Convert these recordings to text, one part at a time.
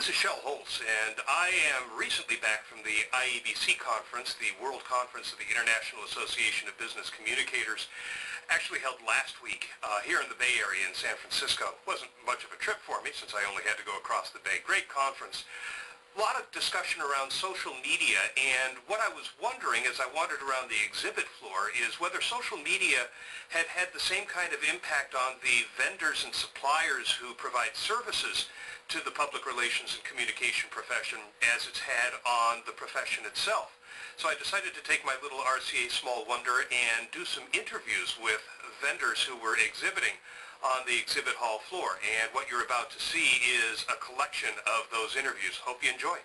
This is Shel Holtz, and I am recently back from the IEBC conference, the World Conference of the International Association of Business Communicators, actually held last week here in the Bay Area in San Francisco. Wasn't much of a trip for me since I only had to go across the Bay. Great conference. A lot of discussion around social media, and what I was wondering as I wandered around the exhibit floor is whether social media had had the same kind of impact on the vendors and suppliers who provide services to the public relations and communication profession as it's had on the profession itself. So I decided to take my little RCA Small Wonder and do some interviews with vendors who were exhibiting on the exhibit hall floor. And what you're about to see is a collection of those interviews. Hope you enjoy.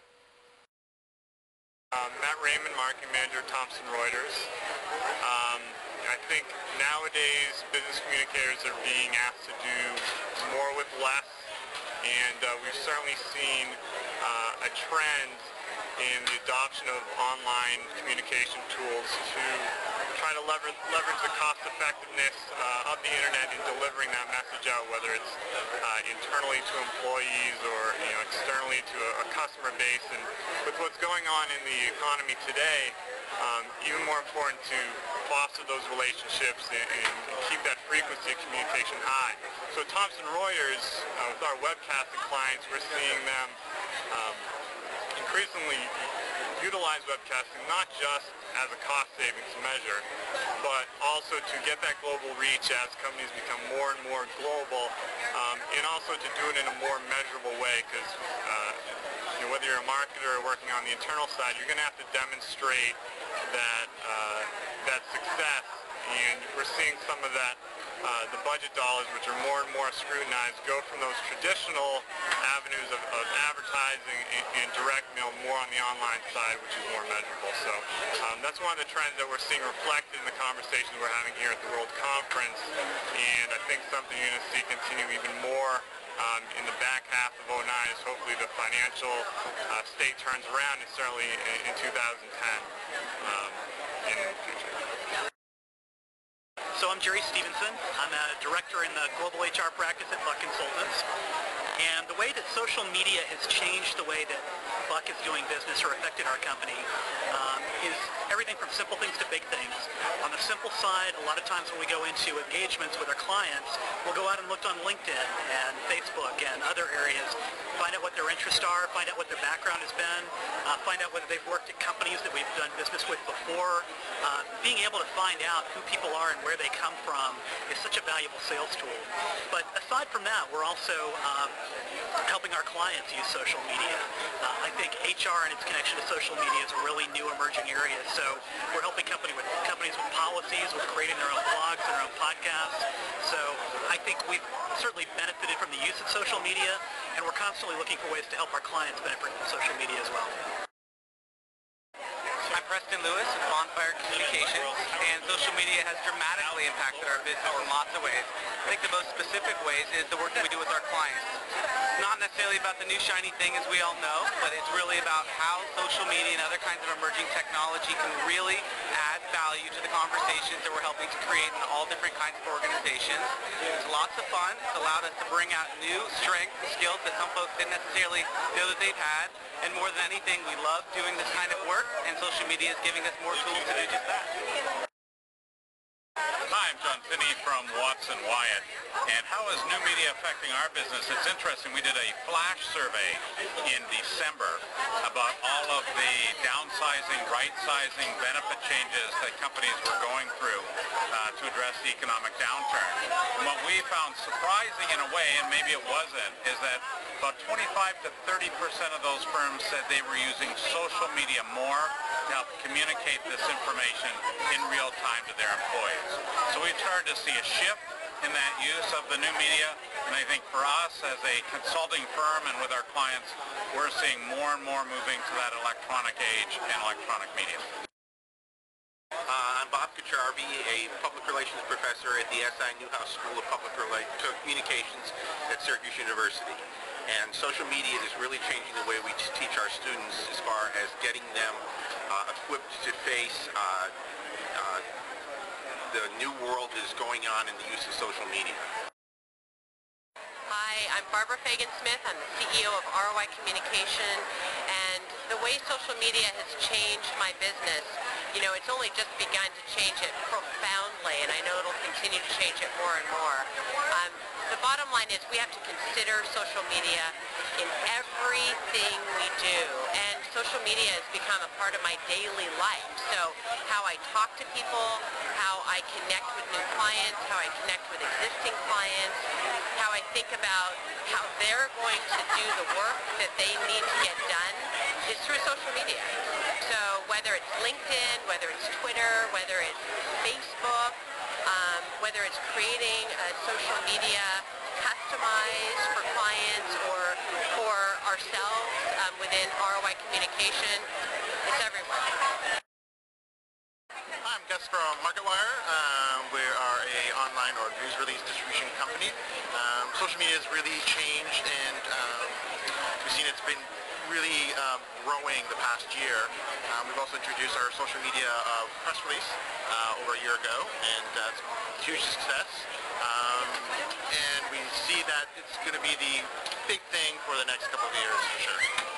Matt Raymond, Marketing Manager, Thomson Reuters. I think nowadays business communicators are being asked to do more with less, and we've certainly seen a trend in the adoption of online communication tools to try to leverage the cost effectiveness of the internet in delivering that message out, whether it's internally to employees or externally to a customer base. And with what's going on in the economy today, even more important to foster those relationships and keep that frequency of communication high. So at Thomson Reuters, with our webcasting clients, we're seeing them increasingly utilize webcasting not just as a cost savings measure, but also to get that global reach as companies become more and more global, and also to do it in a more measurable way, because whether you're a marketer or working on the internal side, you're going to have to demonstrate that success, and we're seeing some of that the budget dollars, which are more and more scrutinized, go from those traditional avenues of advertising and direct mail more on the online side, which is more measurable. So that's one of the trends that we're seeing reflected in the conversations we're having here at the World Conference, and I think something you're going to see continue even more in the back half of 2009 as hopefully the financial state turns around, and certainly in 2010 in the future. So I'm Jerry Stevenson. I'm a director in the Global HR practice at Buck Consultants. And the way that social media has changed the way that Buck is doing business or affected our company is everything from simple things to big things. On the simple side, a lot of times when we go into engagements with our clients, we'll go out and look on LinkedIn and Facebook and other areas, find out what their interests are, find out what their background has been, find out whether they've worked at companies that we've done business with before. Being able to find out who people are and where they come from is such a valuable sales tool. But aside from that, we're also helping our clients use social media. I think HR and its connection to social media is a really new emerging area. So we're helping companies with policies, with creating their own blogs, their own podcasts. So I think we've certainly benefited from the use of social media, and we're constantly looking for ways to help our clients benefit from social media as well. I'm Preston Lewis with Bonfire Communication, and social media has dramatically impacted our business in lots of ways. I think the most specific ways is the work that we do with our clients. It's not necessarily about the new shiny thing, as we all know, but it's really about how social media and other kinds of emerging technology can really add value to the conversations that we're helping to create in all different kinds of organizations. It's lots of fun. It's allowed us to bring out new strengths and skills that some folks didn't necessarily know that they've had. And more than anything, we love doing this kind of work, and social media is giving us more tools to do just that. Hi, I'm John Finney from Watson Wyatt. And how is new media affecting our business? It's interesting. We did a flash survey in December about all of the downsizing, right-sizing, benefit changes that companies were going through to address the economic downturn. And what we found surprising in a way, and maybe it wasn't, is that about 25 to 30% of those firms said they were using social media more to help communicate this information in real time to their employees. So we started to see a shift in that use of the new media, and I think for us as a consulting firm and with our clients, we're seeing more and more moving to that electronic age and electronic media. I'm Bob Kucharvi, a public relations professor at the SI Newhouse School of Public Communications at Syracuse University. And social media is really changing the way we teach our students as far as getting them equipped to face the new world is going on in the use of social media. Hi, I'm Barbara Fagan Smith. I'm the CEO of ROI Communication, and the way social media has changed my business, you know, it's only just begun to change it profoundly, and I know it'll continue to change it more and more. The bottom line is we have to consider social media in everything we do, and social media has become a part of my daily life. So how I talk to people, how I connect with new clients, how I connect with existing clients, how I think about how they're going to do the work that they need to get done is through social media. So whether it's LinkedIn, whether it's Twitter, whether it's Facebook, whether it's creating a social media customized for clients or for ourselves within ROI Communication, it's everywhere. Hi, I'm Gus Chrome, MarketWire. We are a online or news release distribution company. Social media has really changed, and we've seen it's been really growing the past year. We've also introduced our social media press release over a year ago, and that's a huge success. And we see that it's going to be the big thing for the next couple of years for sure.